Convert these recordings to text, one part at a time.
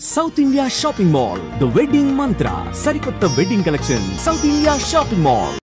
South India shopping mall the wedding మంత్ర సరికొత్త wedding collection south India shopping mall.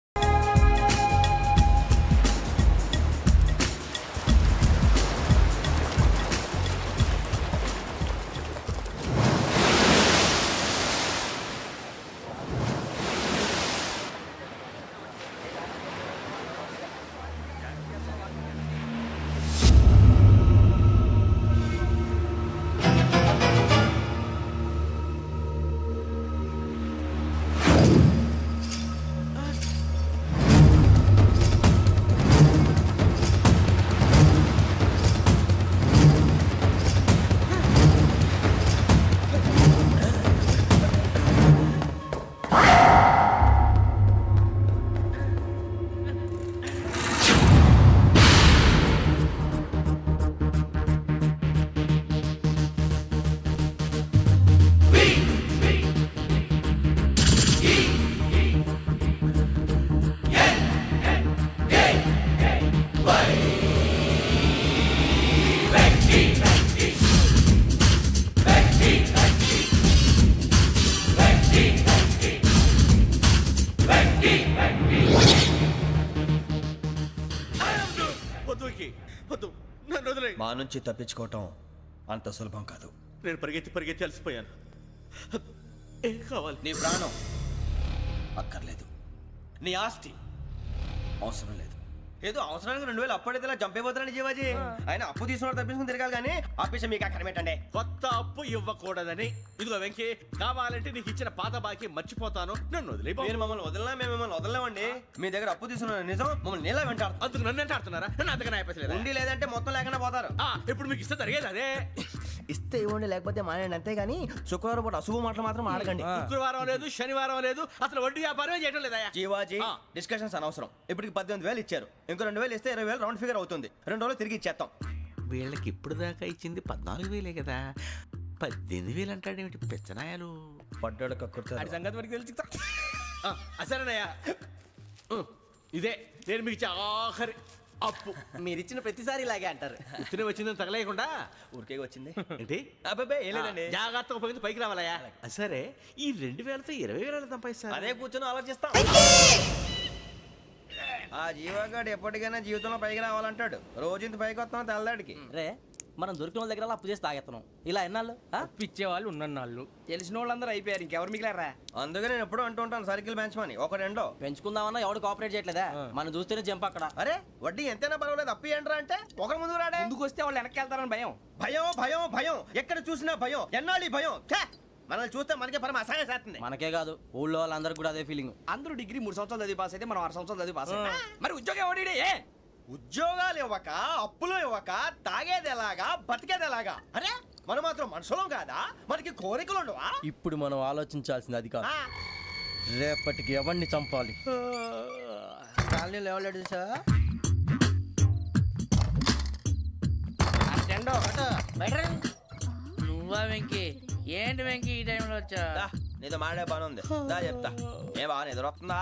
మా నుంచి తప్పించుకోవటం అంత సులభం కాదు. నేను పరిగెత్తి అలసిపోయాను. ఏం కావాలి? నీ ప్రాణం అక్కర్లేదు, నీ ఆస్తి అవసరం లేదు. ఏదో అవసరానికి 2000 అప్పుడైతే చంపేపోతారని జీవాజీ. ఆయన అప్పు తీసుకున్న తప్పించుకుని తిరగాలి కానీ ఆపేసి మీకు అక్కడ పెట్టండి. కొత్త అప్పు ఇవ్వకూడదని. ఇదిగో వెంకీ, కావాలంటే నీకు ఇచ్చిన పాత బాకీ మర్చిపోతాను, నన్ను వదిలే. మీరు మమ్మల్ని వదిలినా మేము మిమ్మల్ని వదలలేమండి. మీ దగ్గర అప్పు తీసుకున్న నిజం మమ్మల్ని నీలా వెంటాడు. అందుకు నన్ను ఎంత ఆడుతున్నారా? నన్ను అంతగా అయిపోలేదు. ఉండి లేదంటే మొత్తం లేకుండా పోతారు. ఇప్పుడు మీకు ఇస్తే జరిగేది అదే. ఇస్తే ఇవ్వండి, లేకపోతే మానేయండి, అంతేగాని శుక్రవారం పూట అశుభ మాటలు మాత్రం ఆడకండి. శుక్రవారం లేదు, శనివారం లేదు, అసలు వడ్డీ వ్యాపారం చేయడం లేదా? జీవాజీ, డిస్కషన్స్ అనవసరం. ఇప్పటికి 18,000 ఇచ్చారు, ఇంకో 2,000 ఇస్తే 20,000 రౌండ్ ఫిగర్ అవుతుంది. 2 రోజులు తిరిగి ఇచ్చేస్తాం. వీళ్ళకి ఇప్పుడు దాకా ఇచ్చింది 14,000 కదా, 18,000 అంటాడేమిటి పెచ్చనాయాలు? పడ్డాడు కక్కుర్తాడు. సంగతి వరకు తెలిసి సరేనయ్యా, ఇదే నేను మీకు ఇచ్చే ఆఖరి అప్పు. మీరు ఇచ్చిన ప్రతిసారి ఇలాగే అంటారు. ఇతనే వచ్చిందని తగలేయకుండా ఊరికే వచ్చింది ఏంటి? అబ్బాయి ఏం లేదండి, జాగ్రత్తగా ఉపయోగించి పైకి రావాలయ్యా. సరే, ఈ 2,000తో 20,000 సంపాదిస్తారు. అదే కూర్చొని ఆలోచిస్తాం. ఆ జీవగాడు ఎప్పటికైనా జీవితంలో పైకి రావాలంటాడు. రోజు ఇంత పైకి వస్తాం తెల్లడికి. రే, మనం దొరికిన వాళ్ళ దగ్గర అప్పు చేసి తాగెత్తనం. ఇలా ఎన్నాళ్ళు పిచ్చేవాళ్ళు ఉన్నన్నాళ్ళు తెలిసిన వాళ్ళందరూ అయిపోయారు, ఇంకెవరు మిగిలారా? అందుకే నేను ఎప్పుడూ అంటూ ఉంటాను, సర్కిల్ బెంచ్ మని ఒక రెండో పెంచుకుందామన్నా ఎవడు కోఆపరేట్ చేయట్లేదా? మనం చూస్తేనే జంప్ అక్కడ. అరే వడ్డీ ఎంతైనా పర్వాలేదు, అప్పు ఏంట్రా అంటే ఒక ముందు రాడే. ముందుకు వస్తే వాళ్ళు వెనక్కి వెళ్తారని భయం. భయం భయం భయం, ఎక్కడ చూసినా భయం. ఎన్నాళ్ళు భయం? మనల్ని చూస్తే మనకే పరమ అసహాయం చేస్తుంది. మనకే కాదు, ఊళ్ళో వాళ్ళందరూ కూడా అదే ఫీలింగ్. అందరూ డిగ్రీ 3 సంవత్సరాలు చదివి పాస్ అయితే మనం 6 సంవత్సరాలు చదివి పాస్ అయ్యాం. మరి ఉద్యోగం ఎవడి? ఉద్యోగాలు ఇవ్వక, అప్పులు ఇవ్వక, తాగేది ఎలాగా, బతికేది ఎలాగా? అరే మనం మాత్రం మనుషులం కాదా? మనకి కోరికలు ఉండవా? ఇప్పుడు మనం ఆలోచించాల్సింది అది కాదు, రేపటికి ఎవరిని చంపాలి. కాలనీలో ఎవరు సార్? నువ్వా వెంకీ? ఏంటి వెంకీ ఈ టైంలో వచ్చా? నీతో మాడే పని ఉంది, దా చెప్తా. ఏ బాగా నిద్రొస్తుందా?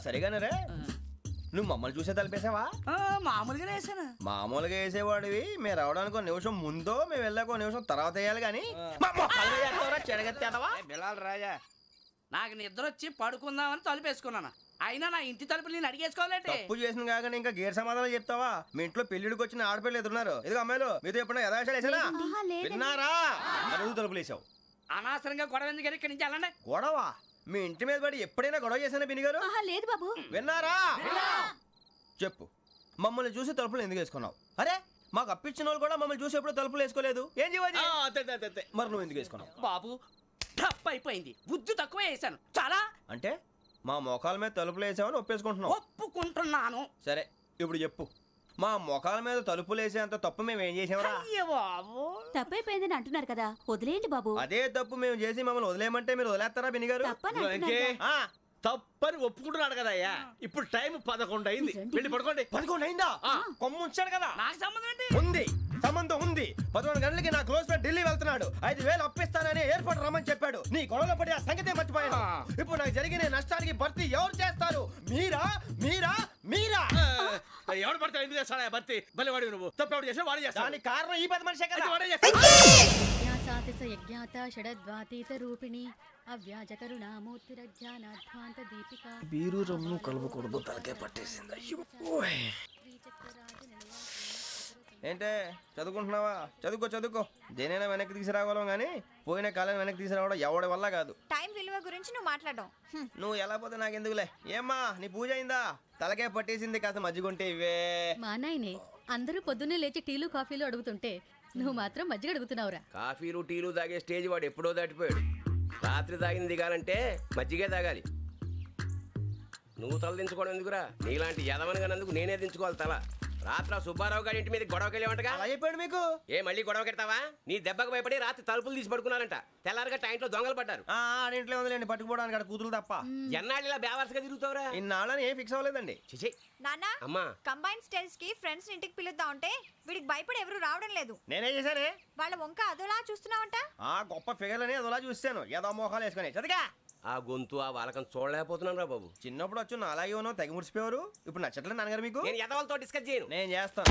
సరిగానే రే, నువ్వు మమ్మల్ని చూసే తలిపేసావా? మామూలుగానే వేసాను. మామూలుగా వేసేవాడివి. మేము రావడానికి 1 నిమిషం ముందో, మేము వెళ్ళాక 1 నిమిషం తర్వాత వేయాలి కానీ రాజా. నాకు నిద్ర వచ్చి పడుకుందామని తలుపేసుకున్నాను. అయినా నా ఇంటి తలుపులు నేను అడిగేసుకోవాలంటే తప్పు చేసిన కాక ఇంకా గేర్ సమాధానం చెప్తావా? మీ ఇంట్లో పెళ్లిడికి వచ్చిన ఆడపిల్లలు ఎదురున్నారు. ఇదిగో అమ్మాయిలు, మీతో ఎప్పుడైనా యథాశాలు వేసానా? విన్నారా? తలుపులు వేసావు. అనవసరంగా గొడవ ఎందుకు? ఇక్కడి నుంచి వెళ్ళండి. గొడవ? మీ ఇంటి మీద పడి ఎప్పుడైనా గొడవ చేశానా బినిగారు? లేదు బాబు. విన్నారా? చెప్పు, మమ్మల్ని చూసి తలుపులు ఎందుకు వేసుకున్నావు? అరే మాకు అప్పించిన వాళ్ళు కూడా మమ్మల్ని చూసి ఎప్పుడు తలుపులు వేసుకోలేదు. ఏం చేయాలి? మరి నువ్వు ఎందుకు వేసుకున్నావు? బాబు టప్ అయిపోయింది, బుద్ధి తక్కువ వేసాను చాలా. అంటే మా మొఖాల మీద తలుపులు వేసామని ఒప్పేసుకుంటున్నావు? ఒప్పుకుంటున్నాను. సరే ఇప్పుడు చెప్పు, మా మొఖాల మీద తలుపులు వేసేంత తప్పు మేము ఏం చేసామరా? తప్పైపోయిందని అంటున్నారు కదా, వదిలేయండి బాబు. అదే తప్పు మేము చేసి మమ్మల్ని వదిలేయమంటే మీరు వదిలేస్తారా బినిగారు? తప్పని ఒప్పుకుంటున్నాడు కదా అయ్యా. ఇప్పుడు టైం 11 అయింది, వెళ్ళి పడుకోండి. 11 అయిందా? కొమ్ము ఉంచాడు కదా. నాకు సంబంధం ఏంటి? ఉంది, సంబంధం ఉంది. 11 గంటలకి నా క్లోజ్ ఫ్రెండ్ ఢిల్లీ వెళ్తున్నాడు. 5,000 అప్పిస్తానని ఎయిర్పోర్ట్ రమ్మని చెప్పాడు. నీ గొడవలో పడి ఆ సంగతే మర్చిపోయాను. ఇప్పుడు నాకు జరిగిన నష్టానికి భర్తీ ఎవరు చేస్తారు? మీరా మీరా మీరా? ఎవడు పడితే ఎందుకు చేస్తాడా భర్తీ? మళ్ళీ వాడి నువ్వు తప్పు ఎవడు చేసినా వాడు చేస్తాడు. దానికి కారణం ఈ 10 మనిషే కదా. వాడే చేస్తాడు. సాతి స యజ్ఞాత షడద్వాతీత రూపిణి అవ్యాజ కరుణామూర్తిరజ్ఞానాధ్వాంత దీపిక బీరు రమ్ము కలవకూడదు తలకే పట్టేసింది. ఏంటే చదువుకుంటున్నావా? చదువుకో. దేనైనా వెనక్కి తీసుకురావాలం కానీ పోయిన కాలం వెనక్కి తీసుకురావడం ఎవడి వల్ల కాదు. టైం విలువ గురించి నువ్వు మాట్లాడడం. నువ్వు ఎలా పోతే నాకు ఎందుకులే. ఏమ్మా నీ పూజ అయిందా? తలకే పట్టేసింది, కాస్త మజ్జిగుంటే ఇవే. మా నాయనే అందరూ పొద్దున్నే లేచి టీలు కాఫీలు అడుగుతుంటే నువ్వు మాత్రం మజ్జిగ అడుగుతున్నావురా. కాఫీలు టీలు తాగే స్టేజ్ వాడు ఎప్పుడో దాటిపోయాడు. రాత్రి తాగింది దిగాలంటే మజ్జిగే తాగాలి. నువ్వు తల దించుకోవడం ఎందుకురా? నీలాంటి యదవనగానందుకు నేనే దించుకోవాలి తల. రాత్రి సుబ్బారావు గారి ఇంటి మీద గొడవకి వెళ్ళేవంటగా. అయిపోయాడు మీకు. ఏ మళ్ళీ గొడవ కెడతావా? నీ దెబ్బకు భయపడి రాత్రి తలుపులు తీసి పడుకున్నారంట. తెల్లారగా టైంట్లో దొంగలు పడ్డారు. ఆడింట్లో ఉందిలేండి పట్టుకుపోవడానికి, అక్కడ కూతురు తప్ప. ఎన్నాళ్ళు ఇలా బేవర్స్గా తిరుగుతావురా? ఇన్నాళ్ళని ఏం ఫిక్స్ అవ్వలేదండి. నాన్న అమ్మా కంబైన్ స్టైల్స్ కి ఫ్రెండ్స్ ఇంటికి పిలుద్దాం అంటే వీడికి భయపడి ఎవరు రావడం లేదు. నేనే చేశానే. వాళ్ళ వంక అదోలా చూస్తున్నావంట. గొప్ప ఫిగర్లని అదోలా చూస్తాను. ఏదో మోహాలు వేసుకొని చదిగా. ఆ గొంతు ఆ వాళ్ళకం చూడలేకపోతున్నాను రా బాబు. చిన్నప్పుడు వచ్చి నా అలాగే ఉన్నావు, తెగ ముడిచిపోయారు. ఇప్పుడు నచ్చట్లేదు నాన్నగారు మీకు? నేను యదవలతో డిస్కస్ చేయను. నేను చేస్తాను.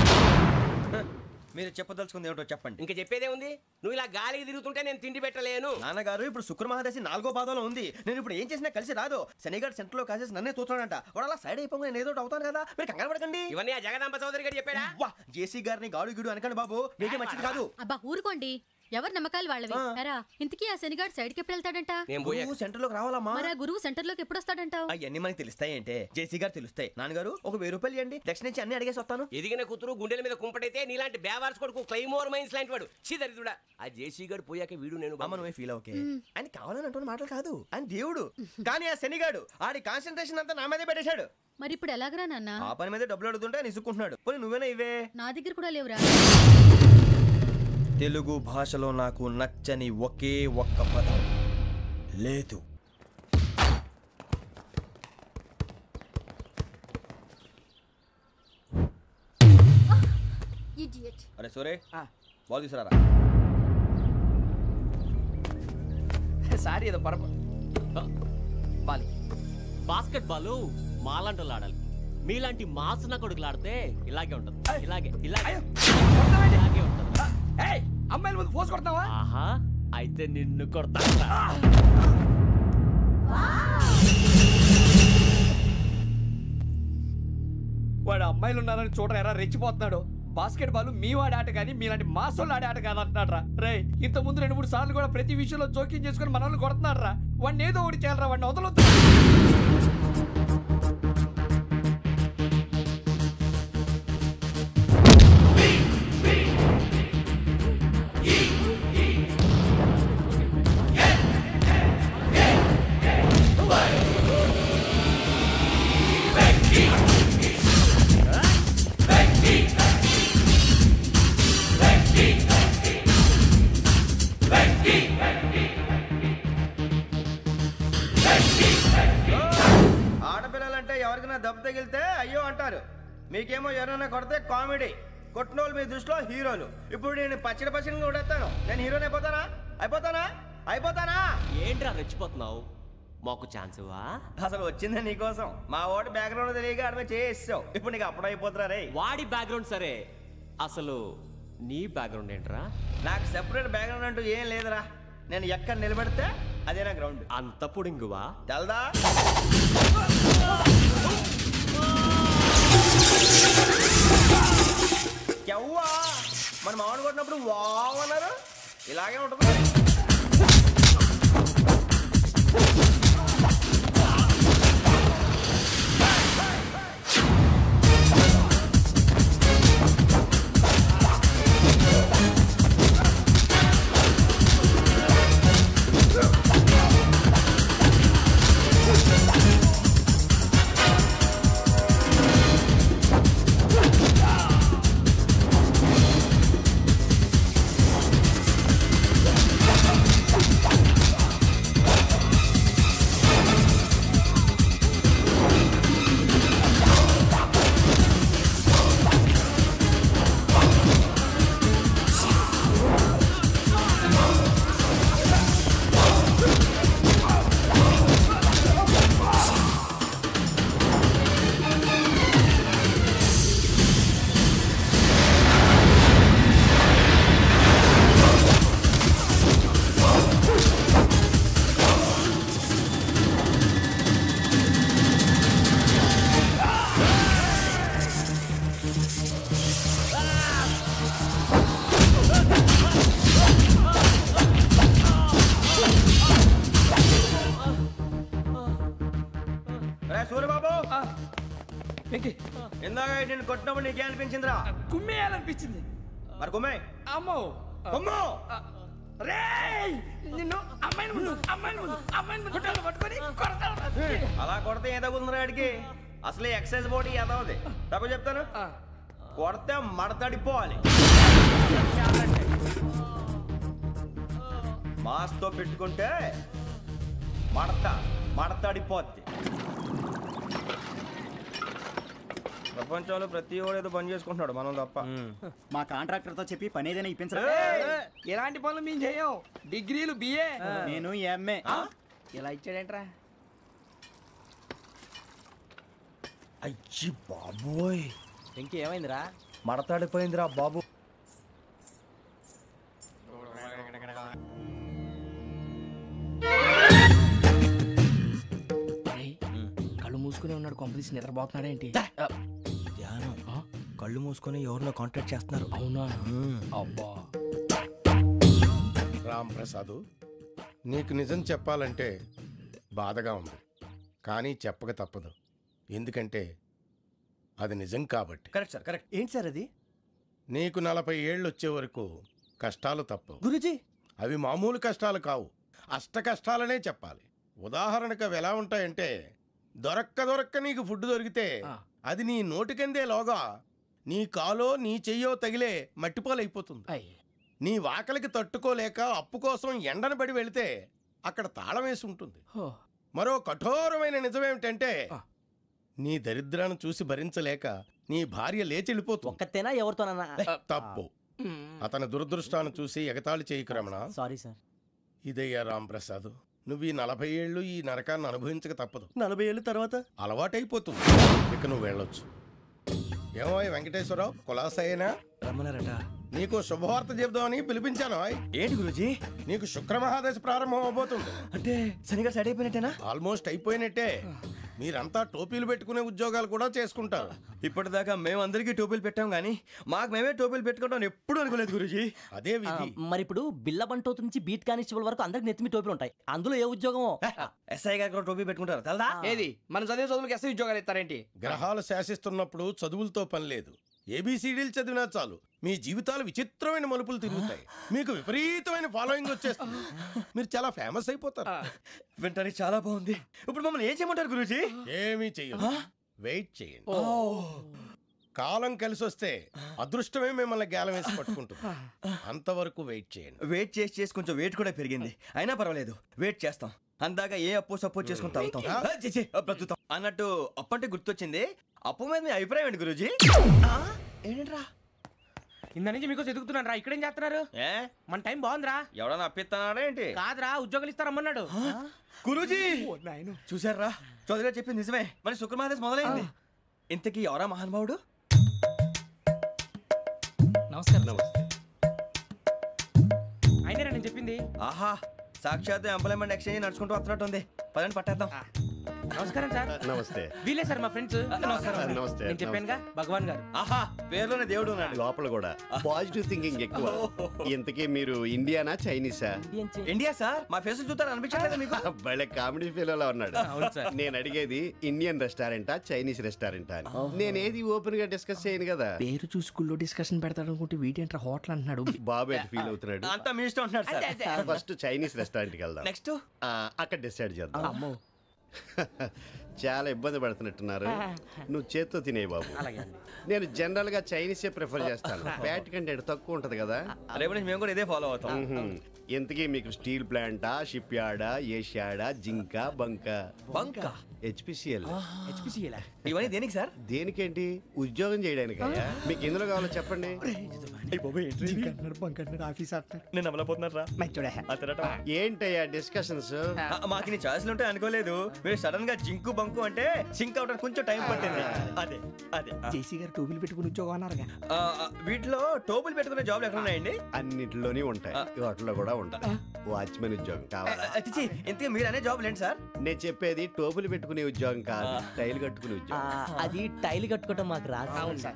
మీరు చెప్పదలుచుకుంది ఏమిటో చెప్పండి. ఇంకా చెప్పేదే ఉంది. నువ్వు ఇలా గాలికి తిరుగుతుంటే నేను తిండి పెట్టలేను. నాన్నగారు ఇప్పుడు శుక్ర మహాదశి 4వ పాదంలో ఉంది. నేను ఇప్పుడు ఏం చేసినా కలిసి రాదు. శనిగారు సెంటర్ లో కాసేసి నన్నే చూస్తాడంట. వాడు అలా సైడ్ అయిపోయి నేను ఏదో అవుతాను కదా, మీరు కంగారు పడకండి. ఇవన్నీ ఆ జగదాంబ చౌదరి గారు చెప్పాడా? జేసీ గారిని గాడు గిడు అనకండి బాబు, మీకే మంచిది కాదు. అబ్బా ఊరుకోండి, ఎవరి నమ్మకాలు వాళ్ళవి. ఇంతకీ ఆ శనిగాడు సైడ్ కి ఎప్పుడు వెళ్తాడంట? సెంటర్ లోకి రావాలమ్మా. మరి ఆ గురువు సెంటర్ లోకి ఎప్పుడు వస్తాడంటావు? అవన్నీ మనకి తెలుస్తాయి అంటే జేసీ గారు తెలుస్తాయి. నాన్నగారు ఒక 1000 రూపాయలు ఇవ్వండి, దక్షిణ నుంచి అన్ని అడిగేసి వస్తాను. ఎదిగిన కూతురు గుండెల మీద కుంపటైతే నీలాంటి బేవార్స్ కొడుకు క్లైమోర్ మైన్స్ లాంటి వాడు చీదరిదుడా. ఆ జేసీ గారు పోయాక వీడు నేను అమ్మ నువ్వే ఫీల్ ఓకే. ఆయన కావాలని అంటున్న మాటలు కాదు, ఆయన దేవుడు. కానీ ఆ శనిగాడు ఆడి కాన్సన్ట్రేషన్ అంతా నా మీదే పెట్టేశాడు. మరి ఇప్పుడు ఎలాగరా నాన్న? ఆ పని మీద డబ్బులు అడుగుతుంటే నిసుకుంటున్నాడు. పోనీ నువ్వేనా ఇవే? నా దగ్గర కూడా లేవురా. తెలుగు భాషలో నాకు నచ్చని ఒకే ఒక్క పదం లేదు. అరే సోరే బాల్ తీసుకురారా. సారీ ఏదో బాస్కెట్ బాల్ మాలాంటి ఆడాలి. మీలాంటి మాసన కొడుకులు ఆడితే ఇలాగే ఉంటది. ఇలాగే ఉంటది. అమ్మాయిల ముందు ఫోర్స్ కొడతావా? ఆహా, అయితే నిన్ను కొడతా. వాడు అమ్మాయిలు ఉన్నారని చూడరా ఎరా రెచ్చిపోతున్నాడు. బాస్కెట్ బాల్ మీ వాడి ఆట కానీ మీలాంటి మాసోళ్ళు ఆడే ఆట కాదంటున్నాడు రా. రే ఇంత ముందు 2-3 సార్లు కూడా ప్రతి విషయంలో జోక్యం చేసుకుని మన వాళ్ళు కొడుతున్నాడు రా. వాడిని ఏదో ఒకటి చేయాలరా, వాడిని వదలొద్దు. ఆడపిల్లలంటే ఎవరికైనా దెబ్బ తగిలితే అయ్యో అంటారు, మీకేమో ఎవరైనా కొడితే కామెడీ. కొట్టిన వాళ్ళు మీ దృష్టిలో హీరోలు. ఇప్పుడు నేను పచ్చడిగా కొడేస్తాను. నేను హీరోని అయిపోతానా? ఏంట్రా రెచ్చిపోతున్నావు? మాకు ఛాన్స్ ఇవ్వా? అసలు వచ్చిందే నీకోసం. మా వాడి బ్యాక్గ్రౌండ్ తెలియక ఆడమే చేసావు. ఇప్పుడు నీకు అప్పుడు అయిపోతున్నా రే. వాడి బ్యాక్గ్రౌండ్ సరే, అసలు నీ బ్యాక్గ్రౌండ్ ఏంట్రా? నాకు సెపరేట్ బ్యాక్గ్రౌండ్ అంటూ ఏం లేదురా. నేను ఎక్కడ నిలబెడితే అదే నా గ్రౌండ్. అంత పుడింగువా? తెల్దా? ఎవ్వా మన మామిడి కొట్టినప్పుడు వావ్ అన్నారు. ఇలాగే ఉంటుంది. ఇందాక నేను కొట్టినప్పుడు నీకే అనిపించిందిరా? కుమ్మేయాలనిపించింది. మరి కుమ్మే. అమ్మో కుమ్ము. రేయ్ నిన్ను అమ్మాయిని పట్టుకొని కొడతాను. అలా కొడితే ఏ తగులుందిరా ఆడికి? అసలే ఎక్సైజ్ బాడీ ఏదవుది. తప్ప చెప్తాను, కొడితే మడతడిపోవాలి. మాస్తో పెట్టుకుంటే మడతడిపోద్ది. ప్రపంచంలో ప్రతి వాడు ఏదో పని చేసుకుంటున్నాడు, మనం తప్ప. మా కాంట్రాక్టర్ తో చెప్పి పని ఏదైనా ఇప్పించరా? ఎలాంటి పనులు మేము చేయం. డిగ్రీలు బిఏ, నేను ఎంఏ. ఇలా ఇచ్చాడేంట్రా? అయ్యి బాబోయ్, ఇంకేమైందిరా? మడతాడిపోయిందిరా బాబు. కళ్ళు మూసుకునే ఉన్నాడు, కొంపదీసి నిద్రపోతున్నాడేంటి? ధ్యానం. కళ్ళు మూసుకొని ఎవరినో కాంటాక్ట్ చేస్తున్నారు. అవునా? అబ్బా రామ్ ప్రసాద్, నీకు నిజం చెప్పాలంటే బాధగా ఉంది, కానీ చెప్పక తప్పదు. ఎందుకంటే అది నిజం కాబట్టి. Correct sir, correct. ఏంటి సార్ అది? నీకు 40 ఏళ్ళు వచ్చే వరకు కష్టాలు తప్పవు గురూజీ. అవి మామూలు కష్టాలు కావు, అష్ట కష్టాలనే చెప్పాలి. ఉదాహరణకు అవి ఎలా ఉంటాయంటే, దొరక్క నీకు ఫుడ్ దొరికితే అది నీ నోటికందే లోగా నీ కాలో నీ చెయ్యో తగిలే మట్టిపాలైపోతుంది. నీ వాకలికి తట్టుకోలేక అప్పు కోసం ఎండను పడి వెళితే అక్కడ తాళం వేసి ఉంటుంది. మరో కఠోరమైన నిజమేమిటంటే, నీ దరిద్రాన్ని చూసి భరించలేక నీ భార్య లేచి వెళ్ళిపోతుంది. ఒక్కతేనా ఎవరితోనన్నా? తప్పు. అతని దురదృష్టాన్ని చూసి ఎగతాళి చేయకు రమణ. Sorry sir. ఇదయ్యా రాంప్రసాద్, నువ్వు ఈ 40 ఏళ్ళు ఈ నరకాన్ని అనుభవించక తప్పదు. 40 ఏళ్ళ తర్వాత అలవాటైపోతుంది. ఇక నువ్వు వెళ్ళొచ్చు. ఏమో వెంకటేశ్వరరావు, కులాసైనా రమ్మన్నారట. నీకు శుభవార్త చెబుదామని పిలిపించాను. ఏంటి గురూజీ? నీకు శుక్రమహాదశ ప్రారంభం అవబోతుంది. అంటే సరిగా సెట్ అయిపోయినట్టేనా? ఆల్మోస్ట్ అయిపోయినట్టే. మీరంతా టోపీలు పెట్టుకునే ఉద్యోగాలు కూడా చేసుకుంటారు. ఇప్పటిదాకా మేమందరికీ టోపీలు పెట్టాం కానీ మాకు మేమే టోపీలు పెట్టుకుంటాం ఎప్పుడు అనుకోలేదు గురూజీ. అదే విధి. మరి ఇప్పుడు బిల్ల బంటోతు నుంచి బీట్ కానిస్టేబుల్ వరకు అందరికి నెత్తిమి టోపీలు ఉంటాయి. అందులో ఏ ఉద్యోగం? ఎస్ఐ గారు కూడా టోపీ పెట్టుకుంటారు తెలదా? ఏది మన చదువులకు ఎస్ఐ ఉద్యోగాలు ఇస్తారేంటి? గ్రహాలు శాసిస్తున్నప్పుడు చదువులతో పని లేదు. ఏబిసిడీలు చదివినా చాలు మీ జీవితాలు విచిత్రమైన మలుపులు తిరుగుతాయి. మీకు విపరీతమైన ఫాలోయింగ్ వచ్చేస్తుంది. మీరు చాలా ఫేమస్ అయిపోతారు. వింటానికి చాలా బాగుంది. ఇప్పుడు మమ్మల్ని ఏం చేయమంటారు గురూజీ? ఏమీ చెయ్యదు, వెయిట్ చేయండి. కాలం కలిసి వస్తే అదృష్టమే మిమ్మల్ని గేలం వేసి పట్టుకుంటుంది. అంతవరకు వెయిట్ చేయండి. వెయిట్ చేసి కొంచెం వెయిట్ కూడా పెరిగింది. అయినా పర్వాలేదు, వెయిట్ చేస్తాం. అందాక ఏ అప్పు సపోర్ట్ చేసుకుని తాగుతాం బ్రతుకుతాం అన్నట్టు. అప్పు అంటే గుర్తొచ్చింది, అప్పు మీద మీ అభిప్రాయం ఏంటి గురూజీ? ఏంటరా ఇంత నుంచి మీకు ఎదుగుతున్నాను రా. ఇక్కడేం చేస్తున్నారు? మన టైం బాగుందిరా. ఎవడన్నా అప్పిస్తున్నాడా ఏంటి? కాదురా, ఉద్యోగాలు ఇస్తారమ్మన్నాడు గురూజీ. చూసారా, చౌదరిగా చెప్పింది నిజమే. మరి శుక్రమహాదశ మొదలైంది. ఇంతకీ ఎవరా మహానుభావుడు? నమస్కారం. అయినా నేను చెప్పింది. ఆహా, సాక్షాత్ ఎంప్లాయ్మెంట్ ఎక్స్చేంజ్ నడుచుకుంటూ వస్తున్నట్టు ఉంది. పదండి పట్టేద్దాం. నమస్కారం సార్. నమస్తే. వీలే సార్ మా ఫ్రెండ్స్. నమస్తే. నేను చెప్పానుగా, భగవాన్ గారు. ఆహా, పేరులోనే దేవుడు ఉన్నాడు. లోపల కూడా పాజిటివ్ థింకింగ్ ఎక్కువ. ఇంతకీ మీరు ఇండియానా చైనీసా? India sir. మా ఫేస్ చూస్తారు అనిపించలేదు మీకు? భలే కామెడీ ఫీల్ ఉన్నాడు. నేను అడిగేది ఇండియన్ రెస్టారెంటా చైనీస్ రెస్టారెంటా అని. నేనేది ఓపెన్ గా డిస్కస్ చేయను కదా. పేరు చూసి స్కూల్లో డిస్కషన్ పెడతాడు అనుకుంటే వీటేంట్రా హోటల్ అంటున్నాడు. బాబు ఎట్ ఫీల్ అవుతున్నాడు. అంతా మీ ఇష్టం ఉంటున్నాడు సార్. ఫస్ట్ చైనీస్ రెస్టారెంట్ కి వెళ్దాం. నెక్స్ట్ అక్కడ డిసైడ్ చేద్దాం. చాలా ఇబ్బంది పడుతున్నట్టున్నారు. నువ్వు చేత్తో తినే బాబు. నేను జనరల్ గా చైనీసే ప్రిఫర్ చేస్తాను. ఫ్యాట్ కంటెంట్ తక్కువ ఉంటది కదా. రేపు నుంచి మేము కూడా ఇదే ఫాలో అవుతాం. ఎంతకీ మీకు స్టీల్ ప్లాంటా, షిప్ యార్డా, ఏషియాడా, జింక, బంకా? హెచ్పిసిఎల్. ఇవన్నీ దేనికి సార్? దేనికేంటి? ఉద్యోగం చేయడానికి. మీకు ఎందులో కావాలో చెప్పండి. ఏంటయ్యా డిస్కషన్స్? మాకు నీ ఛాయిస్లు ఉంటాయి అనుకోలేదు. మీరు సడన్ గా జింకు బంకు అంటే సింక్ అవడానికి కొంచెం టైం పట్టింది. అదే అదే జేసీ గారు టోపీలు పెట్టుకుని ఉద్యోగం అన్నారుగా. వీటిలో టోపులు పెట్టుకునే జాబ్లు ఎక్కడ ఉన్నాయండి? అన్నిటిలోనే ఉంటాయి, వాటిలో కూడా ఉంటాయి. వాచ్మెన్ ఉద్యోగం కావాలా? ఇంతకీ మీరు అనే జాబ్ ఏంటి సార్? నేను చెప్పేది టోపులు పెట్టుకునే ఉద్యోగం కాదు, టైల్ కట్టుకునే ఉద్యోగం. అది టైల్ కట్టుకోవటం మాకు రాదు.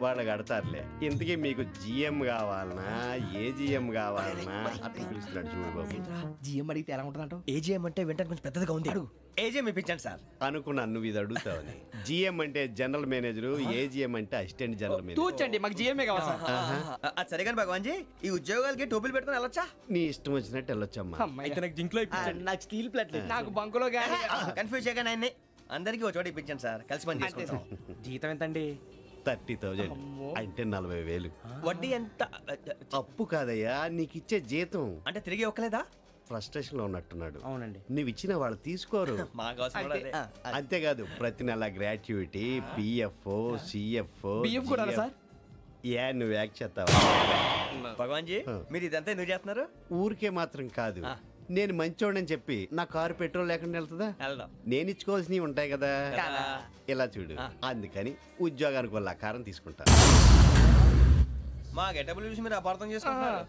వాళ్ళు కడతారులే. ఇంతకీ మీకు జిఎం కావాలనా, ఏ జిఎం కావాలనా? అట్లా పిలుస్తున్నాడు చూడు బాబు. జిఎం అడిగితే ఎలా ఉంటుందంట? ఏజిఎం అంటే వింటానికి కొంచెం పెద్దదిగా ఉంది. ఏజీఎం ఇప్పించండి సార్. అనుకున్నాను నువ్వు ఇది అడుగుతావని. జిఎం అంటే జనరల్ మేనేజర్, ఏజిఎం అంటే అసిస్టెంట్ జనరల్ మేనేజర్. తూచండి, మాకు జిఎంఏ కావాలి సార్. అది సరే కానీ భగవాన్ జీ, ఈ ఉద్యోగాలకి టోపీలు పెట్టుకుని వెళ్ళొచ్చా? నీ ఇష్టం వచ్చినట్టు వెళ్ళొచ్చమ్మా. అయితే నాకు జింక్లో ఇప్పించండి. నాకు స్టీల్ ప్లేట్, నాకు బంకులో కానీ. కన్ఫ్యూజ్ చేయగానే ఆయన్ని అందరికీ ఒక చోట ఇప్పించండి సార్, కలిసి పని చేసుకుంటాం. జీతం ఎంతండి? 30,000 అంటే 40,000. వడ్డీ ఎంత? అప్పు కాదయ్యా, నీకు ఇచ్చే జీతం. అంటే తిరిగి ఒక్కలేదా? ఫ్రస్ట్రేషన్ లో ఉన్నట్టున్నాడు. అవునండి. నువ్వు ఇచ్చిన వాళ్ళు తీసుకోరు. మాకు అవసరం కూడా అదే. అంతేకాదు ప్రతి నెల గ్రాట్యుటీ, పిఎఫ్, సిఎఫ్. బిఎఫ్ కూడా సార్? ఏ నువ్వు యాక్ట్ చేస్తావా? భగవాన్ జీ, మీరు ఇదంతా ఎందుకు చేస్తున్నారు? ఊరికే మాత్రం కాదు, నేను మంచోడని చెప్పి నా కారు పెట్రోల్ లేకుండా వెళ్తుందా? నేను ఇచ్చుకోవాల్సినవి ఉంటాయి కదా. ఇలా చూడు, అందుకని ఉద్యోగానికి వాళ్ళ ఆకారం తీసుకుంటా. మా గెటబుల్ చూసి మీరు అపార్థం చేసుకుంటున్నారు.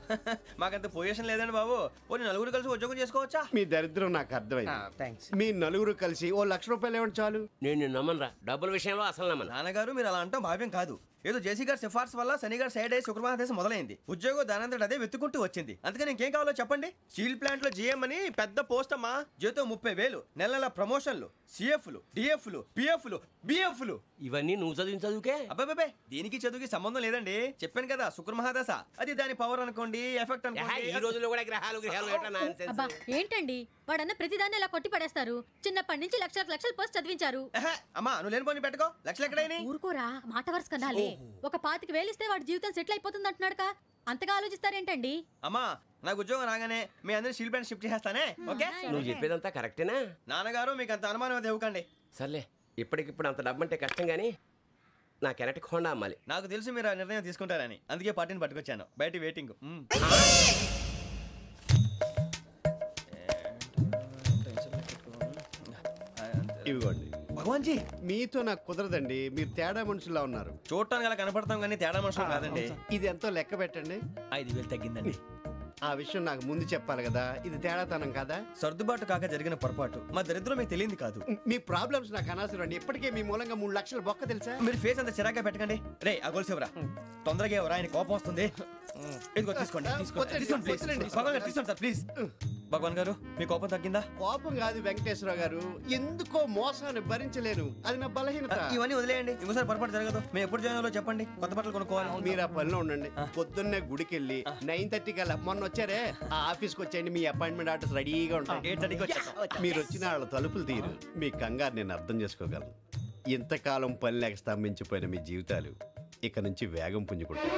మాకంత పొజిషన్ లేదండి బాబు. ఓ నలుగురు కలిసి ఉద్యోగం చేసుకోవచ్చా? మీ దరిద్రం నాకు అర్థమైంది. మీ నలుగురు కలిసి ఓ ₹1,00,000 ఇవ్వండి చాలు. నేను నమ్మనరా, డబ్బుల విషయంలో అసలు నమ్మను. నాన్నగారు మీరు అలా అంటాం భావ్యం కాదు. ఏదో జేసీ గారి సిఫార్సు వల్ల శని గారు సైడ్ అయ్యి శుక్రమహాదేశం మొదలైంది. ఉద్యోగం దానంతటి అదే వెతుకుంటూ వచ్చింది. అందుకని ఇంకేం కావాలో చెప్పండి. స్టీల్ ప్లాంట్ లో జీఎం అని పెద్ద పోస్ట్ అమ్మా. జీతం 30,000, నెల నెల ప్రమోషన్లు, సిఎఫ్లు, డిఎఫ్లు, పిఎఫ్లు, బిఎఫ్లు. ఇవన్నీ నువ్వు చదివిన చదువుకే? అబ్బాబే, దీనికి చదువుకి సంబంధం లేదండి. చెప్పాను కదా, శుక్రమహాదశ. అది దాని పవర్ అనుకోండి, ఎఫెక్ట్ అనుకోండి. ఈ రోజుల్లో కూడా గ్రహాలు అబ్బా ఏంటండి వాడన్న ప్రతిదాన్ని ఇలా కొట్టి పడేస్తారు. చిన్నప్పటి నుంచి లక్షల పోస్ట్ చదివించారు. అమ్మా నువ్వు లేని పోనీ పెట్టుకో. లక్షలు ఎక్కడైనా ఊరుకోరా, మాట వరుస కదాలే. ఒక 25,000 ఇస్తే వాడి జీవితం సెటిల్ అయిపోతుంది అంటున్నాడుగా, అంతగా ఆలోచిస్తారేంటండి? అమ్మా నాకు ఉద్యోగం రాగానే మీ అందరూ స్టీల్ ప్లాంట్ షిఫ్ట్ చేస్తానే. ఓకే, నువ్వు చెప్పేదంతా కరెక్టేనా? నాన్నగారు మీకు అంత అనుమానం అది ఇవ్వకండి. సర్లే, ఇప్పటికిప్పుడు అంత డబ్బు అంటే కష్టం కానీ నా కెనటిక్ హోండా అమ్మాలి. నాకు తెలుసు మీరు ఆ నిర్ణయం తీసుకుంటారని, అందుకే పార్టీని పట్టుకొచ్చాను. బయట వెయిటింగ్. ఇవ్వండి. భగవాన్ జీ, మీతో నాకు కుదరదండి. మీరు తేడా మనుషుల్లా ఉన్నారు. చూడటానికి అలా కనపడతాం కానీ తేడా మనుషులు కాదండి. ఇది ఎంతో లెక్క పెట్టండి. 5,000 తగ్గిందండి. ఆ విషయం నాకు ముందు చెప్పాలి కదా. ఇది తేడాతనం కాదా? సర్దుబాటు కాక జరిగిన పొరపాటు. మా దరిద్రం మీకు తెలియదు కాదు. మీ ప్రాబ్లమ్స్ నాకు అనవసరం అండి. ఇప్పటికే మీ మూలంగా 3 లక్షలు బొక్క తెలుసా? మీరు ఫేస్ అంత చిరాగ్గా పెట్టకండి. రే ఆ గొలుసు ఎవరా? తొందరగా ఎవరా, ఆయన కోపం వస్తుంది. ఇదిగో తీసుకోండి. తీసుకోండి సార్ ప్లీజ్. భగవాన్ గారు మీ కోపం తగ్గిందా? కోపం కాదు వెంకటేశ్వరరావు గారు, ఎందుకో మోసాన్ని భరించలేను. అది నా బలహీనత. ఇవన్నీ వదిలేయండి, ఇంకోసారి పొరపాటు జరగదు. మేము ఎప్పుడు జాయిన్ అవ్వాలో చెప్పండి, కొత్త బట్టలు కొనుక్కోవాలి. మీరు ఆ పనిలో ఉండండి. పొద్దున్నే గుడికి వెళ్ళి 9:30 కల్లా, మొన్న వచ్చారే ఆ ఆఫీస్కి వచ్చేయండి. మీ అపాయింట్మెంట్ ఆర్డర్స్ రెడీగా ఉంటాయి. 8:30కి వచ్చేస్తాం. మీరు వచ్చిన వాళ్ళ తలుపులు తీరు. మీ కంగారు నేను అర్థం చేసుకోగలను. ఇంతకాలం పని లేక స్తంభించిపోయిన మీ జీవితాలు ఇక నుంచి వేగం పుంజుకుంటాయి.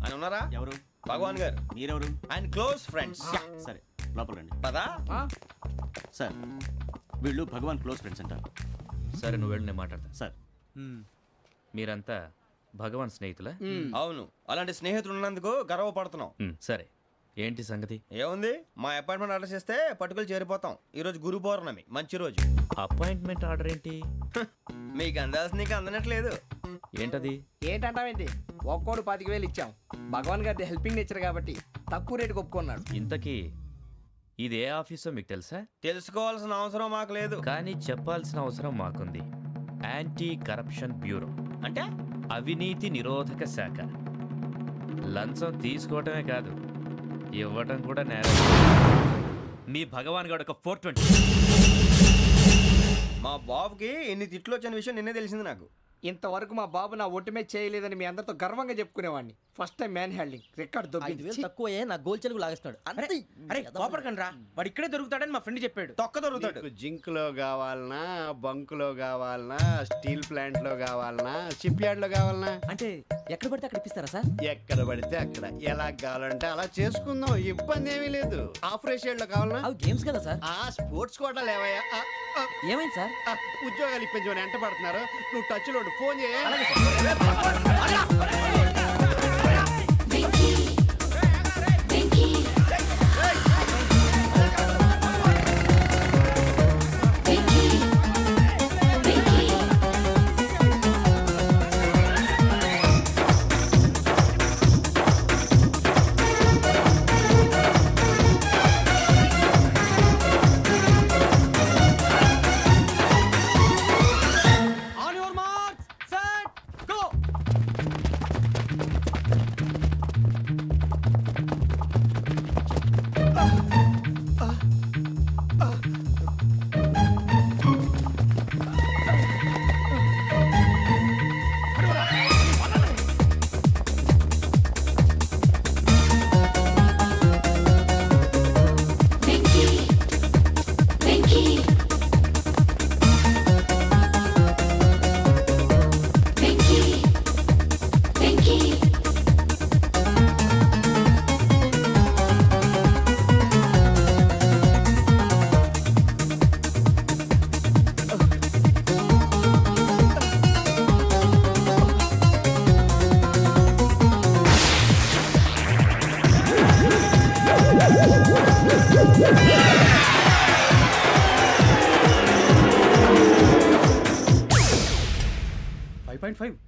ఆయన ఉన్నారా? ఎవరు? భగవాన్ గారు. మీరెవరు? ఆయన క్లోజ్ ఫ్రెండ్స్. సరే లోపల రండి. పదా సార్, వీళ్ళు భగవాన్ క్లోజ్ ఫ్రెండ్స్ అంటారు. సరే నువ్వు వెళ్ళి నేను మాట్లాడతా. సార్, మీరంతా భగవాన్ స్నేహితులా? అవును, అలాంటి స్నేహితులు ఉన్నందుకు గర్వపడుతున్నాం. సరే ఏంటి సంగతి? ఏముంది, మా అపాయింట్మెంట్ ఆర్డర్ చేస్తే పట్టుకులు చేరిపోతాం. ఈ రోజు గురు పౌర్ణమి, మంచి రోజు. అపాయింట్మెంట్ ఆర్డర్ ఏంటి? మీకు అందాల్సి నీకు అందనట్లేదు. ఏంటది? ఏంటంటావేంటి? ఒక్కోడు 25,000 ఇచ్చాం. భగవాన్ గారి హెల్పింగ్ నేచర్ కాబట్టి తక్కువ రేటుకి ఒప్పుకున్నాడు. ఇంతకీ ఇది ఏ ఆఫీసో మీకు తెలుసా? తెలుసుకోవాల్సిన అవసరం మాకు లేదు, కానీ చెప్పాల్సిన అవసరం మాకుంది. యాంటీ కరప్షన్ బ్యూరో అంటే అవినీతి నిరోధక శాఖ. లంచం తీసుకోవటమే కాదు, ఇవ్వటం కూడా నేరం. మీ భగవాన్ గారు ఒక 420. మా బాబుకి ఎన్ని తిట్లు వచ్చిన విషయం నిన్నే తెలిసింది నాకు. ఇంతవరకు మా బాబు నా ఒట్టుమే చేయలేదని మీ అందరితో గర్వంగా చెప్పుకునేవాడిని. First time man handing record దొబ్బింది. తక్కువ నా గోల్ చెలుగు లాగేస్తున్నాడు. అరే కోపడకండి రా, వాడు ఇక్కడే దొరుకుతాడని మా ఫ్రెండ్ చెప్పాడు. తొక్క దొరుకుతాడు. జింక్ లో కావాలనా, బంక్ లో కావాలనా, స్టీల్ ప్లాంట్ లో కావాలనా, షిప్ యార్డ్ లో కావాలనా? అంటే ఎక్కడ పడితే అక్కడ ఇప్పిస్తారా సార్? ఎక్కడ పడితే అక్కడ, ఎలా కావాలంటే అలా చేసుకుందాం. ఇబ్బంది ఏమీ లేదు. ఆపరేషన్ లో కావాలనా? అవి గేమ్స్ కదా సార్. ఆ స్పోర్ట్స్ కోటా లేవయ్యా. ఏమైంది సార్? ఉద్యోగాలు ఇప్పించమని ఎంట పడుతున్నారు. నువ్వు టచ్ లో ఫోన్ చేయ.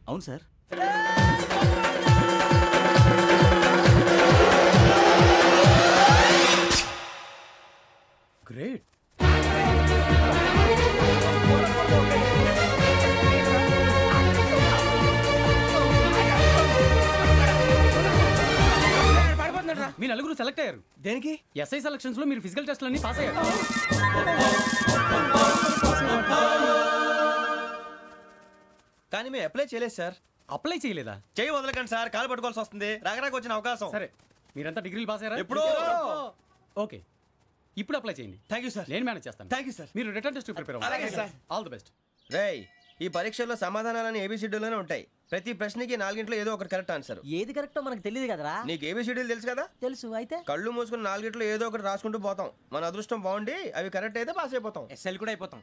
అవును సార్. గ్రేట్. మీ నలుగురు సెలెక్ట్ అయ్యారు. దేనికి? ఎస్ఐ సెలక్షన్స్ లో మీరు ఫిజికల్ టెస్ట్ అన్ని పాస్ అయ్యారు. కానీ మేము అప్లై చేయలేదు సార్. అప్లై చేయలేదా? చేయి వదలకండి సార్, కాలు పట్టుకోవాల్సి వస్తుంది. రాగరాకు వచ్చిన అవకాశం. సరే, మీరంతా డిగ్రీలు పాస్ అయ్యారా? ఎప్పుడో. ఓకే, ఇప్పుడు అప్లై చేయండి. Thank you sir. నేను మేనేజ్ చేస్తాను. Thank you sir. మీరు రిటర్న్ టెస్ట్ ప్రిపేర్ అవ్వండి. అలాగే సార్. All the best. రేయ్, ఈ పరీక్షల్లో సమాధానాలని ఏబిసిడీలోనే ఉంటాయి. ప్రతి ప్రశ్నకి 4 ఏదో ఒకటి కరెక్ట్ ఆన్సర్. ఏది కరెక్టో మనకు తెలియదు కదరా. నీకు ఏబిసిడీలు తెలుసు కదా? తెలుసు. అయితే కళ్ళు మూసుకుని 4 ఏదో ఒకటి రాసుకుంటూ పోతాం. మన అదృష్టం బాగుండి అవి కరెక్ట్ అయితే పాస్ అయిపోతాం. ఎస్ఎల్ కూడా అయిపోతాం.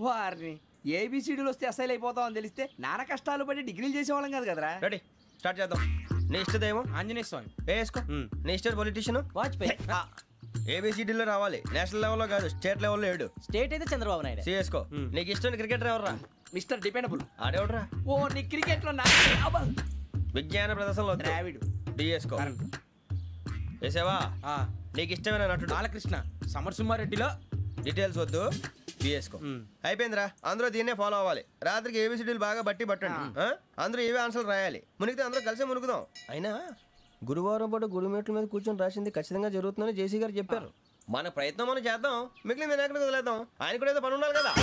వారిని ఏబిసిడీలు వస్తే ఎస్ఐలు అయిపోతాం అని తెలిస్తే నాన్న కష్టాలు పడి డిగ్రీలు చేసేవాళ్ళం కాదు కదరా. రెడీ, స్టార్ట్ చేద్దాం. నీ ఇష్టదేమో ఆంజనేయ స్వామి. వేసుకో. నీ ఇష్ట పొలిటీషియన్ వాజ్పేయి. ఏబిసిడీలో రావాలి. నేషనల్ లెవెల్లో కాదు, స్టేట్ లెవెల్లో 7. స్టేట్ అయితే చంద్రబాబు నాయుడు. సిఎస్కో. నీకు ఇష్టం క్రికెటర్ ఎవర్రా? Mister dependable. ఆడేవడరా? ఓ నీ క్రికెట్ లో విజ్ఞాన ప్రదర్శనలో ద్రావిడు. డిఎస్కో. వేసావా? నీకు ఇష్టమైన నటుడు? బాలకృష్ణ. సమర్సుమారెడ్డిలో డీటెయిల్స్ వద్దు, బిఎస్కో. అయిపోయిందిరా. అందరూ దీన్నే ఫాలో అవ్వాలి. రాత్రికి ఏబిసిడీలు బాగా బట్టి పట్టండి. అందరూ ఏవే ఆన్సర్లు రాయాలి. మునిగితే అందరూ కలిసే మునుగుదాం. అయినా గురువారం పాటు గురుమేట్ల మీద కూర్చొని రాసింది ఖచ్చితంగా జరుగుతుందని జేసీ గారు చెప్పారు. మన ప్రయత్నం మనం చేద్దాం, మిగిలింది నేను ఎక్కడికి వదిలేద్దాం. ఆయన కూడా ఏదో పని ఉండాలి కదా.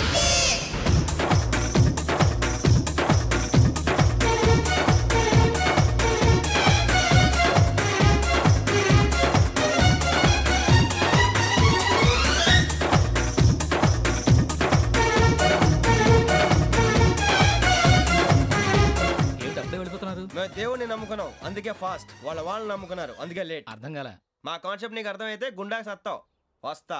మేము దేవుడిని నమ్ముకున్నాం, అందుకే ఫాస్ట్. వాళ్ళని నమ్ముకున్నారు, అందుకే లేట్. అర్థం కాలే. మా కాన్సెప్ట్ నీకు అర్థమైతే గుండా సత్తావు. వస్తా.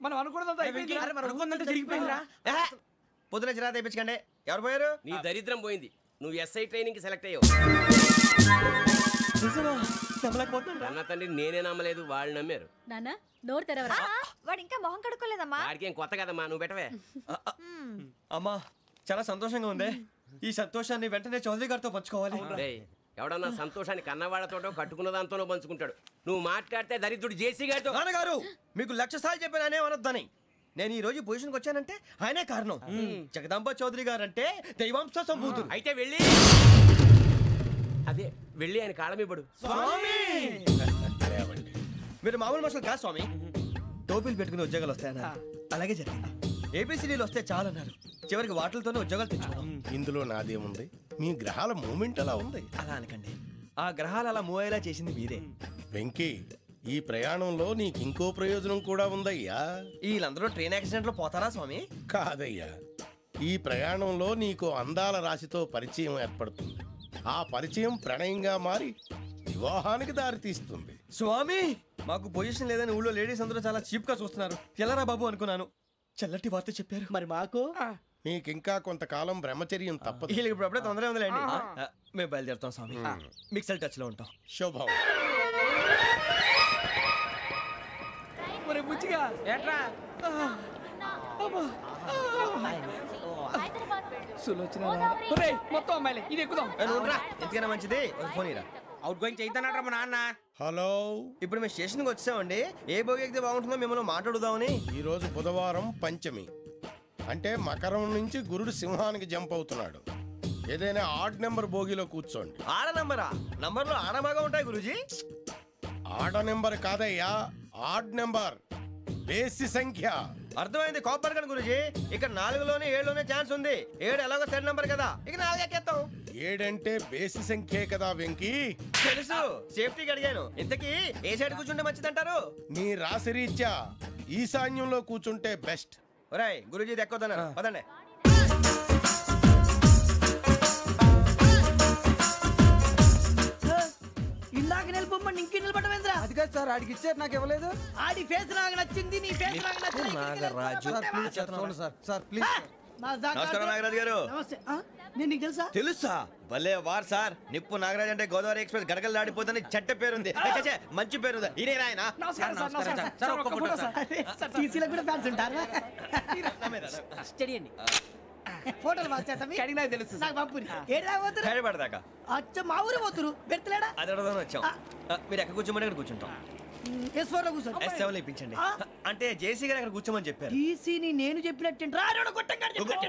మనం అనుకున్నదంతా జరిగిపోయిందిరా. పొద్దున చిరా తెప్పించకండి. ఎవరు పోయారు? నీ దరిద్రం పోయింది. నువ్వు ఎస్ఐ ట్రైనింగ్ సెలెక్ట్ అయ్యావు. అన్న తండ్రి నేనే నమ్మలేదు, వాళ్ళు నమ్మారు. నాన్న నోరు తెరవరా. వాడు ఇంకా మొహం కడుక్కోలేదమ్మా. వాడికి ఏం కొత్త కదమ్మా, నువ్వు పెట్టవే. అమ్మా చాలా సంతోషంగా ఉంది. ఈ సంతోషాన్ని వెంటనే చౌదరి గారితో పంచుకోవాలి. ఎవడన్నా సంతోషాన్ని కన్నవాళ్లతోటో కట్టుకున్న దాంతోనో పంచుకుంటాడు. నువ్వు మాట్లాడితే దరిద్రుడు జేసీ గారితో. నాన్నగారు మీకు 1,00,000 సార్లు చెప్పాను అనే అనొద్దని. నేను ఈ రోజు పొజిషన్కి వచ్చానంటే ఆయనే కారణం. జగదాంబ చౌదరి గారు అంటే దైవాంశ సంభూతుడు. అయితే వెళ్ళి ఆయన కాళ్ళమివ్వడు. మీరు మామూలు మనుషులు కాదు స్వామి. టోపీలు పెట్టుకుని ఉద్యోగాలు వస్తాయన్నారు, అలాగే జరిగింది. ఏబిసిడీలు వస్తే చాలన్నారు, చివరికి వాటిలతోనే ఉద్యోగాలు తెచ్చుకున్నాం. ఇందులో నాదేముంది? మీ గ్రహాల మూమెంట్ అలా ఉంది. అలా అనకండి, ఆ గ్రహాలు అలా మూవ్ అయ్యేలా చేసింది మీరే. వెంకీ, ఈ ప్రయాణంలో నీకు ఇంకో ప్రయోజనం కూడా ఉందయ్యా. వీళ్ళందరూ ట్రైన్ యాక్సిడెంట్ లో పోతారా స్వామి? కాదయ్యా, ఈ ప్రయాణంలో నీకు అందాల రాశితో పరిచయం ఏర్పడుతుంది. ఆ పరిచయం ప్రణయంగా మారి వివాహానికి దారితీస్తుంది. స్వామి, మాకు పొజిషన్ లేదని ఊళ్ళో లేడీస్ అందరూ చాలా చీప్ గా చూస్తున్నారు. ఎలారా బాబు అనుకున్నాను. చల్లటి వార్త చెప్పారు. మరి మాకు నీకింకా కొంతకాలం బ్రహ్మచర్యం తప్పదు. వీళ్ళకి ఇప్పుడు అప్పుడే తొందరగా ఉందిలేండి. మేము బయలుదేరుతాం స్వామి. మిక్సెల్ టచ్ లో ఉంటాం. శుభం. బుచ్చిగా ఏట్రా మొత్తం అమ్మాయిలే, ఇది ఎక్కుదాం. ఎందుకైనా మంచిది ఫోన్ ఇరా. అవుట్ గోయింగ్ చేద్దానట్రా మా నాన్న. హలో, ఇప్పుడు మేము స్టేషన్కి వచ్చామండి. ఏ బోగి ఎక్కితే బాగుంటుందో మిమ్మల్ని మాట్లాడుదామని. ఈరోజు బుధవారం పంచమి, అంటే మకరం నుంచి గురుడు సింహానికి జంప్ అవుతున్నాడు. ఏదైనా ఆడ్ నెంబర్ బోగిలో కూర్చోండి. ఆడ నంబరా? నంబర్లో ఆడబాగా ఉంటాయి గురూజీ. ఆడ నెంబర్ కాదయ్యా, ఆడ్ నెంబర్, బేసి సంఖ్య. అర్థమైంది. కాపర్ కానీ గురూజీ, ఇక్కడ 4లోనే 7లోనే ఛాన్స్ ఉంది. 7 ఎలాగో సెడ్ నంబర్ కదా, ఇక 4 ఎక్కేస్తాం. 7 అంటే బేసి సంఖ్యే కదా వెంకీ. తెలుసు, సేఫ్టీకి అడిగాను. ఇంతకీ ఏ సైడ్ కూర్చుంటే మంచిదంటారు? నీ రాశి రీత్యా ఈశాన్యంలో కూర్చుంటే బెస్ట్. ఒరేయ్ గురూజీ దెక్కొద్దన్నారు, పదండి. ఇందాక నిలబొమ్మని ఇంకే నిలబడమేంద్రా? అది కాదు సార్, ఆడికి ఇచ్చారు, నాకు ఇవ్వలేదు. ఆడి ఫేస్ నాకు నచ్చింది, నీ ఫేస్ నాకు నచ్చింది. Nagaraju sir please sir, sir please. నమస్కారం నాగరాజు గారు. నమస్తే నేను నీకు తెలుసా? తెలుసా? భలే వార్ సార్. నిప్పు నాగరాజ్ అంటే గోదావరి ఎక్స్ప్రెస్ గడగలు దాడిపోతుంది చెట్ట పేరుంది. మంచి పేరుంది. ఇదే ఆయన. ఫోటోలు నాకు తెలుసు. నాకు పంపుని హైదరాబాద్ అచ్చ మా ఊరు పోతురు పెడతలేడా? అది అడగదామని వచ్చాం. మీరు ఎక్కడ కూర్చోమని అక్కడ కూర్చుంటాం. S4 లో కూర్చో. S7 లో ఇప్పించండి. అంటే జేసీ గారు అక్కడ కూర్చోమని చెప్పారు. టీసీని నేను చెప్పినట్టు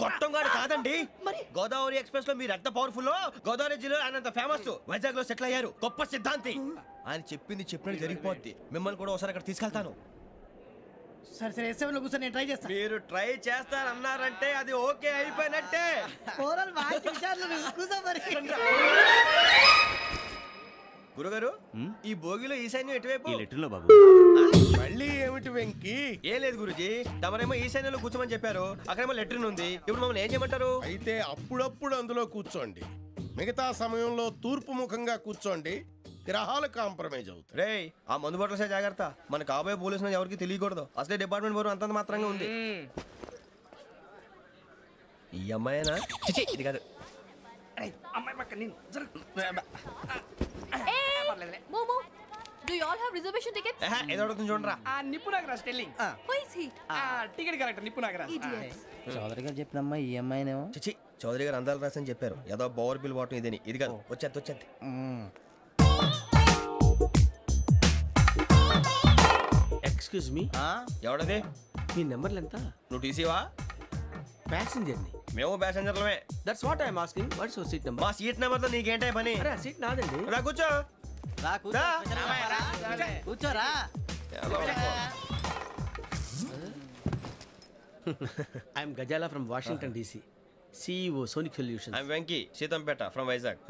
గొట్టంగాడు కాదండి. గోదావరి ఎక్స్ప్రెస్ లో మీరు ఎంత పవర్ఫుల్, గోదావరి జిల్లా ఆయన అంత ఫేమస్. వైజాగ్ లో సెటిల్ అయ్యారు. గొప్ప సిద్ధాంతి. ఆయన చెప్పింది చెప్పినట్టు జరిగిపోద్ది. మిమ్మల్ని కూడా ఒకసారి అక్కడ తీసుకెళ్తాను. సరే సరే S7 లో కూర్చొని నేను ట్రై చేస్తాను. మీరు ట్రై చేస్తారన్నారంటే అది ఓకే అయిపోయినట్టే. గురుగారు ఈ భోగిలో ఈశాన్యం ఎటువైపు? లెటర్లో బాబు. మళ్ళీ ఏమిటి వెంకీ? ఏం లేదు గురుజీ, తమరేమో ఈశాన్యంలో కూర్చోమని చెప్పారు. అక్కడేమో లెటర్ ఉంది. ఇప్పుడు మమ్మల్ని ఏం చేయమంటారు? అయితే అప్పుడప్పుడు అందులో కూర్చోండి. మిగతా సమయంలో తూర్పు ముఖంగా కూర్చోండి. గ్రహాలు కాంప్రమైజ్ అవుతాయి. రే ఆ మందు బాటలసే జాగ్రత్త. మన కాబోయే పోలీసులు ఎవరికి తెలియకూడదు. అసలే డిపార్ట్మెంట్ బోరు అంతంత మాత్రంగా ఉంది. ఈ అమ్మాయినా? చిచి ఇది కాదు. అమ్మాయి పక్క నేను Momo, do you all have reservation tickets? ఏదో అడుగుతుంది చూడరా. నిప్పు Nagaraj telling. Who is he? Ticket correct నిప్పు నాగరాజ్. చౌదరి గారు చెప్పినమ్మా ఈ అమ్మాయినేమో. చిచి చౌదరి గారు అందాలు రాసని చెప్పారు. ఏదో బోర్ బిల్ బాటం ఇదని. ఇది కాదు. వచ్చేది. Excuse me, ఎవడది? మీ నెంబర్లు ఎంత? నువ్వు టీసీవా? ప్యాసింజర్ ని. మేము ప్యాసెంజర్లమే. That's what I'm asking. What's your seat number? మా సీట్ నెంబర్ తో నీకేంటే పని? అరే ఆ సీట్ నాదండి. రా కూర్చో. కూర్చోరా. I'm Gazala from Washington DC, CEO sonic solution. I'm Venky Seethampeta from Vizag.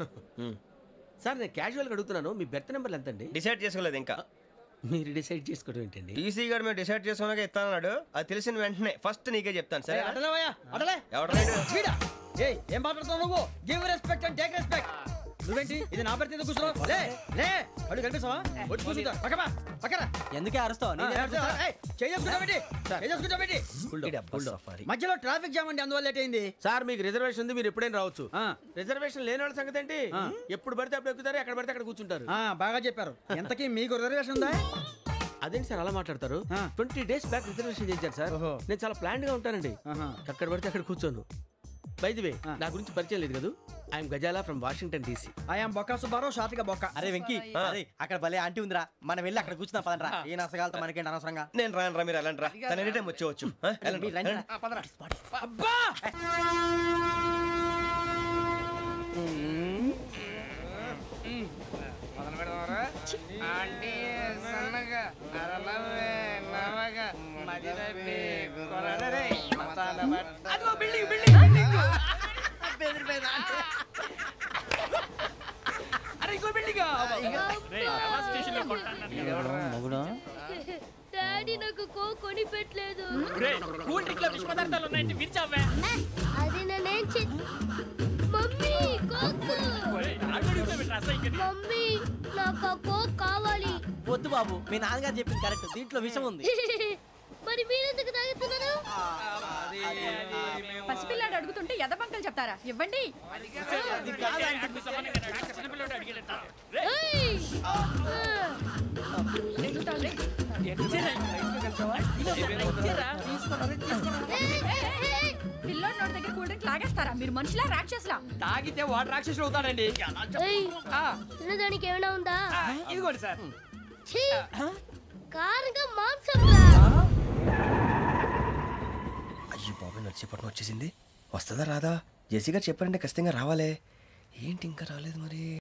Sir నేను క్యాజువల్గా అడుగుతున్నాను, మీ బెర్త్ నెంబర్లు ఎంత అండి? డిసైడ్ చేసుకోలేదు ఇంకా. మీరు డిసైడ్ చేసుకోవడం ఏంటండి? టీసీ గారు మేము డిసైడ్ చేసుకున్నాక ఇస్తానన్నాడు. అది తెలిసిన వెంటనే ఫస్ట్ నీకే చెప్తాను. సరే ఏం మాట్లాడుతున్నావు నువ్వు? Give respect and take respect. నువ్వేంటి ఇది నా పరిస్థితి కూర్చున్నావు? లే అడుగు కనిపిస్తావా? వచ్చి కూర్చుంటా. పక్కరా. ఎందుకే అరుస్తావు? మధ్యలో ట్రాఫిక్ జామ్ అండి, అందువల్ల లేట్ అయింది. సార్ మీకు రిజర్వేషన్ ఉంది, మీరు ఎప్పుడైనా రావచ్చు. రిజర్వేషన్ లేని వాళ్ళ సంగతి ఏంటి? ఎప్పుడు పడితే అప్పుడు ఎక్కుతారు, ఎక్కడ పడితే అక్కడ కూర్చుంటారు. బాగా చెప్పారు. ఎంతకీ మీకు రిజర్వేషన్ ఉందా? అదేంటి సార్ అలా మాట్లాడతారు? 20 days బ్యాక్ రిజర్వేషన్ చేశారు సార్. నేను చాలా ప్లాన్డ్ గా ఉంటానండి. అక్కడ పడితే అక్కడ కూర్చోను. బై ది వే నా గురించి పరిచయం లేదు కదా. I'm Gazala from Washington DC. I'm Bokka Subbarao, షార్ట్గా బొక్క. అరే వెంకీ, అక్కడ భలే ఆంటీ ఉందిరా, మనం వెళ్ళి అక్కడ కూర్చున్నా పదనరా. ఏ నసగాలతో మనకేంటి అనవసరంగా. నేను రాను రా, మీరు వెళ్ళండి రా. తన ఎనీ టైం వచ్చేవచ్చు. అబ్బా ఆంటీ సన్నగా అరలవే నవగా మదిరపి కొరడరే మతాల అదిగో బిల్డింగ్ అరే ఇంకో బిల్డింగ్. డాడీ నాకు కోక్ కొని పెట్టలేదు. కూల్ డ్రింక్ లో విష పదార్థాలు ఉన్నాయంటే విరిచావే. అది నేనేం మమ్మీ కోక్. మమ్మీ నాకు ఆ కోక్ కావాలి. వద్దు బాబు, మీ నాన్నగారు చెప్పింది కరెక్ట్. దీంట్లో విషయం ఉంది. మరి మీరెందుకు తాగుతున్నారు? పసిపిల్లాడు అడుగుతుంటే ఎదబంకలు చెప్తారా? ఇవ్వండి. పిల్లోడి నోటి దగ్గర కూల్ డ్రింక్ లాగేస్తారా? మీరు మనుషులా రాక్షసులా? తాగితే వాడు రాక్షసుడు అవుతాడండి. తినడానికి ఏమైనా ఉందా? ఇదిగోండి సార్. కారంగా మాంసం. అయ్యో బాబాయ్, నడిచేపట్నం వచ్చేసింది. వస్తుందా రాదా? జేసీ గారు చెప్పారంటే ఖచ్చితంగా రావాలే. ఏంటి ఇంకా రాలేదు మరి?